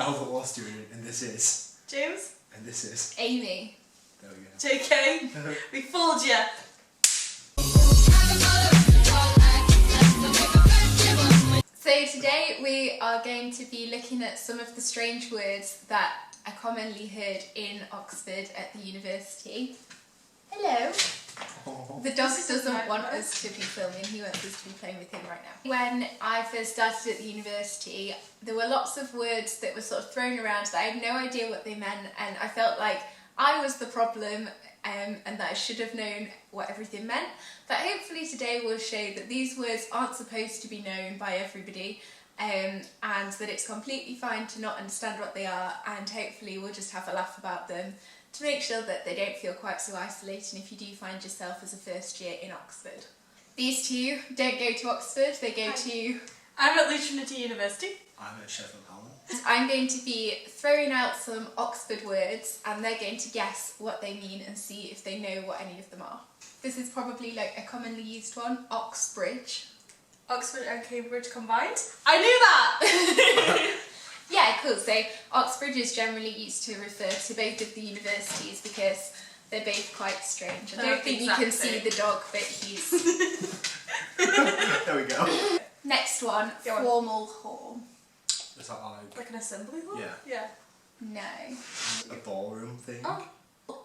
Elle, the law student, and this is... James. And this is... Amy. There we go. JK. We fooled you. So today we are going to be looking at some of the strange words that are commonly heard in Oxford at the university. Hello. Oh. The dog doesn't want us to be filming, he wants us to be playing with him right now. When I first started at the university, there were lots of words that were sort of thrown around that I had no idea what they meant, and I felt like I was the problem and that I should have known what everything meant. But hopefully today will show that these words aren't supposed to be known by everybody, and that it's completely fine to not understand what they are, and hopefully we'll just have a laugh about them to make sure that they don't feel quite so isolating if you do find yourself as a first year in Oxford. These two don't go to Oxford, they go to... I'm at Leeds Trinity University. I'm at Sheffield, Hallam. I'm going to be throwing out some Oxford words and they're going to guess what they mean and see if they know what any of them are. This is probably like a commonly used one, Oxbridge. Oxford and Cambridge combined. I knew that! Yeah, cool. So Oxbridge is generally used to refer to both of the universities because they're both quite strange. I don't think you can see the dog, but he's... There we go. Next one, formal hall. Is that like an assembly hall? Yeah. Yeah. No. a ballroom thing? Oh.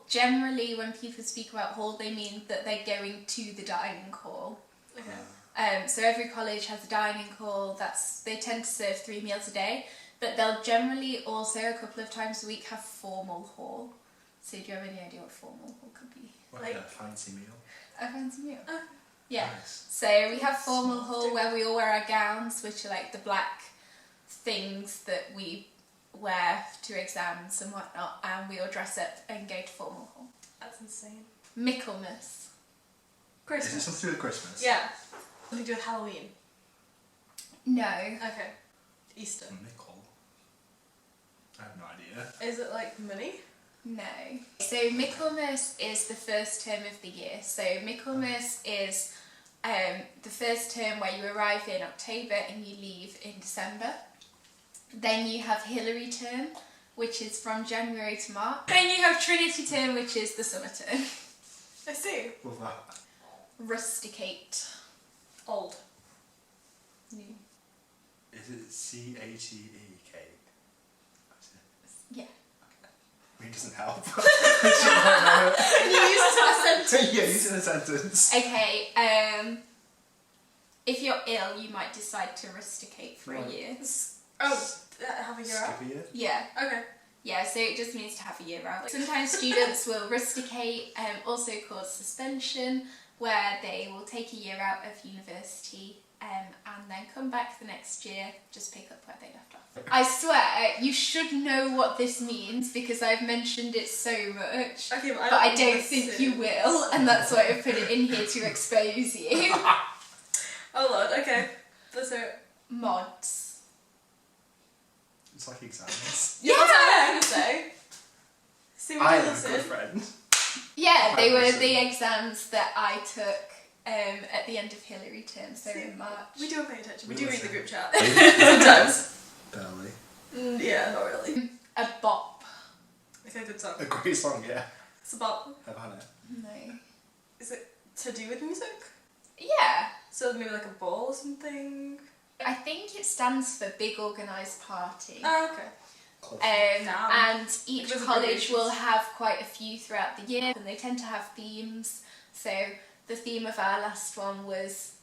Generally, when people speak about hall, they mean that they're going to the dining hall. Okay. So every college has a dining hall. They tend to serve 3 meals a day, but they'll generally also a couple of times a week have formal hall. So do you have any idea what formal hall could be? Like a fancy meal. A fancy meal. Yeah. Nice. So we have formal hall where we all wear our gowns, which are like the black things that we wear to exams and whatnot, and we all dress up and go to formal hall. That's insane. Michaelmas. Christmas. Is it something to do with Christmas? Yeah. Something to do with Halloween. No. Okay. Easter. Michael? I have no idea. Is it like money? No. So Michaelmas is the first term of the year. So Michaelmas is the first term where you arrive in October and you leave in December. Then you have Hilary term, which is from January to March. Then you have Trinity term, which is the summer term. I see. Love that. Rusticate. Old. New. Is it C-A-T-E-K? Yeah. I mean, it doesn't help. Can you use it in a sentence? Yeah, use it in a sentence. Okay, if you're ill, you might decide to rusticate for a year. Oh, have a year out? Skip a year? Yeah. Okay. Yeah, so it just means to have a year out. Sometimes students will rusticate, also called suspension, where they will take a year out of university and then come back the next year, just pick up where they left off. I swear, you should know what this means because I've mentioned it so much, Okay, but I don't think you will, and that's why I put it in here to expose you. Oh lord, okay. Let's hear it. Mods. It's like exams. Yeah, that's what I was going to say. See what I you am a listen. good friend. Yeah, they were Listen. the exams that I took at the end of Hilary term, so in March. We do pay attention. We We do read listen. the group chat. Sometimes. Barely. Yeah, not really. A bop. It's a good song. A great song, yeah. It's about... I've had it. No. Is it to do with music? Yeah. So maybe like a ball or something? I think it stands for Big Organised Party. Oh, okay. And each Because of college graduations. will have quite a few throughout the year, and they tend to have themes. So the theme of our last one was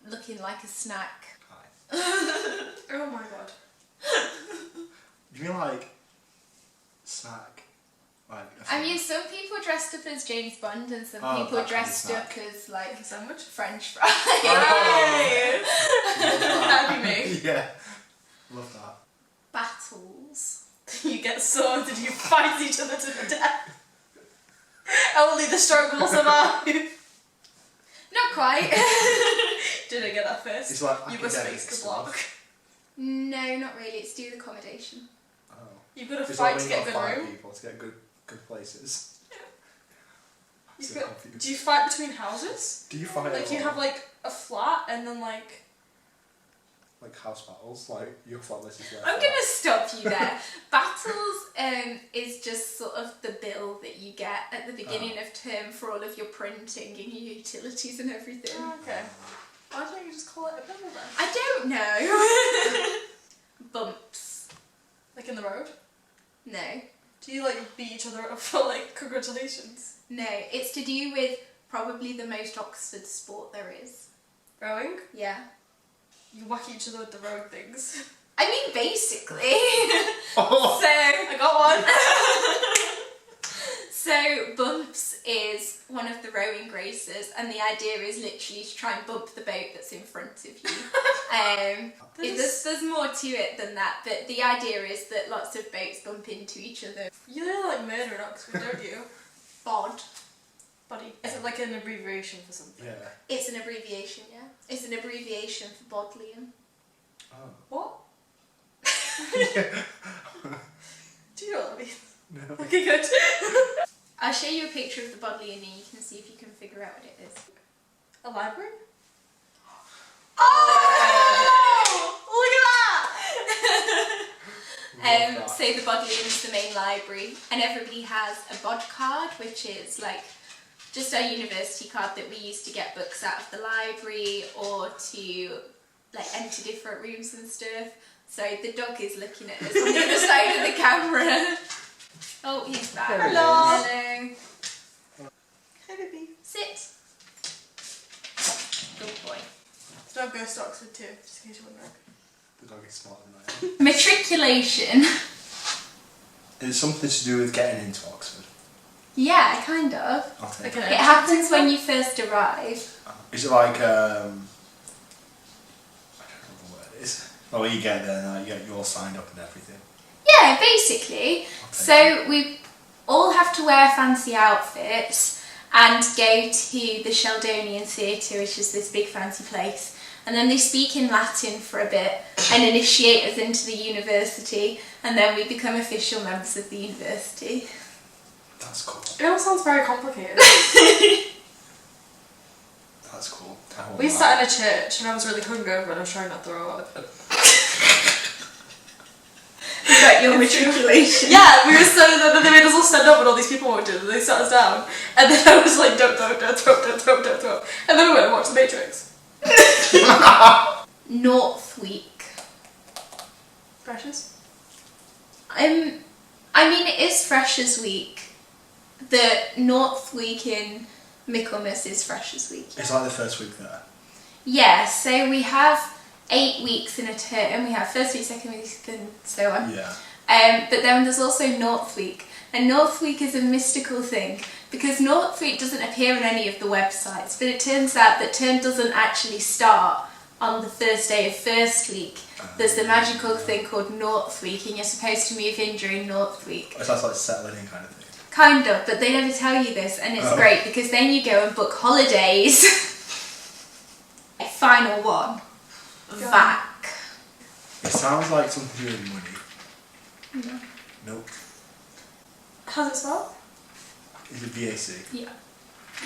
looking like a snack. Hi. Oh my god. Do you mean like snack? Like I mean, some people dressed up as James Bond, and some Oh, people that kind of dressed up snack. as like a sandwich? French fries. Yay! Love that. That'd be me. Yeah. Love that. Battles. You get swords and you fight each other to the death. Only the strong will survive. Not quite. Didn't get that first. It's like You must academic face the stuff. block. No, not really. It's student accommodation. Oh. You've got to It's fight like to when get a you've good got 5 room. people to get good places. You've So got- confused. do you fight between houses? Do you fight? Like, do you have like a flat and then like like house battles, like your flat versus their I'm flat. gonna stop you there. Battles is just sort of the bill that you get at the beginning of term for all of your printing and your utilities and everything. Oh, okay. Why don't you just call it a bill then? I don't know. Bumps. Like in the road? No. Do you like beat each other up for like congratulations? No, it's to do with probably the most Oxford sport there is. Rowing? Yeah. You whack each other with the rowing things. I mean, basically. Oh. So, I got one. so bumps is one of the rowing races, and the idea is literally to try and bump the boat that's in front of you. There's more to it than that, but the idea is that lots of boats bump into each other. You know like murder in Oxford, don't you? Bod. Buddy. Is it like an abbreviation for something? Yeah. It's an abbreviation, yeah. It's an abbreviation for Bodleian. Oh. What? Do you know what that means? No. Okay, good. I'll show you a picture of the Bodleian and you can see if you can figure out what it is. A library? Oh! Look at that! Love that. So the Bodleian is the main library, and everybody has a bod card, which is like just our university card that we use to get books out of the library or to like enter different rooms and stuff. So the dog is looking at us on the other side of the camera. Oh, he's back. Hello. Hello. Hey baby. Sit. Good boy. The dog goes to Oxford too, just in case you're wondering. The dog is smarter than I am. Matriculation. It's something to do with getting into Oxford. Yeah, kind of. I'll take Okay. it. It happens when you first arrive. Is it like I don't know what it is. Oh, when you get there, now you're all signed up and everything. Yeah, basically. So we all have to wear fancy outfits and go to the Sheldonian Theatre, which is this big fancy place. And then they speak in Latin for a bit and initiate us into the university, and then we become official members of the university. That's cool. It all sounds very complicated. That's cool. I want We that. sat in a church and I was really hungover and I was trying not to throw up. Is that your matriculation? Yeah, we were so then they made us all stand up when all these people walked in and they sat us down. And then I was like, don't throw up, don't throw up, don't throw up, don't throw up. And then we went and watched The Matrix. North Week. Precious? I mean, it is Freshers Week. The North Week in Michaelmas is Freshers Week. It's like the first week there. Yeah, so we have 8 weeks in a term. We have first week, second week, and so on. Yeah. But then there's also North Week. And North Week is a mystical thing because North Week doesn't appear on any of the websites, but it turns out that term doesn't actually start on the first day of first week. There's the magical thing called North Week, and you're supposed to move in during North Week. It sounds like settling in kind of thing. Kind of, but they never tell you this, and it's Oh. great because then you go and book holidays. Final one. Go on. VAC. It sounds like something to do with money. No. Nope. How's it spelled? Is it VAC? Yeah.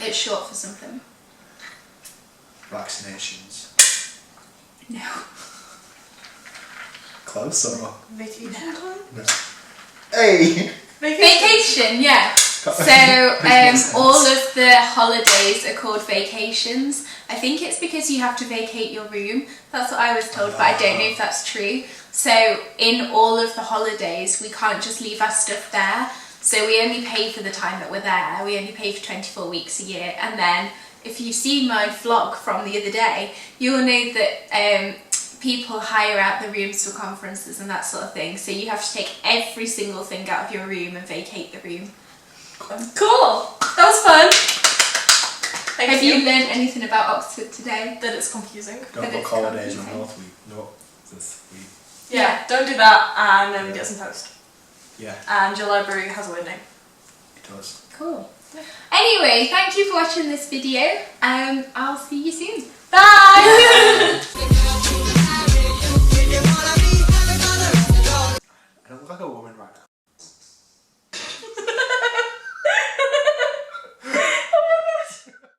It's short for something. Vaccinations. No. Close or? Vacation time? No. Hey! Vacation, yeah. So all of the holidays are called vacations. I think it's because you have to vacate your room. That's what I was told, but I don't know if that's true. So in all of the holidays, we can't just leave our stuff there. So we only pay for the time that we're there. We only pay for 24 weeks a year. And then if you've seen my vlog from the other day, you'll know that people hire out the rooms for conferences and that sort of thing. So you have to take every single thing out of your room and vacate the room. Cool! That was fun! Thank Have you learned anything about Oxford today? That it's confusing. Don't But book it's holidays on confusing. North Week. No, this week. Yeah, don't do that and get some post. Yeah, And your library has a weird name. it does. Cool. Anyway, thank you for watching this video. I'll see you soon. Bye!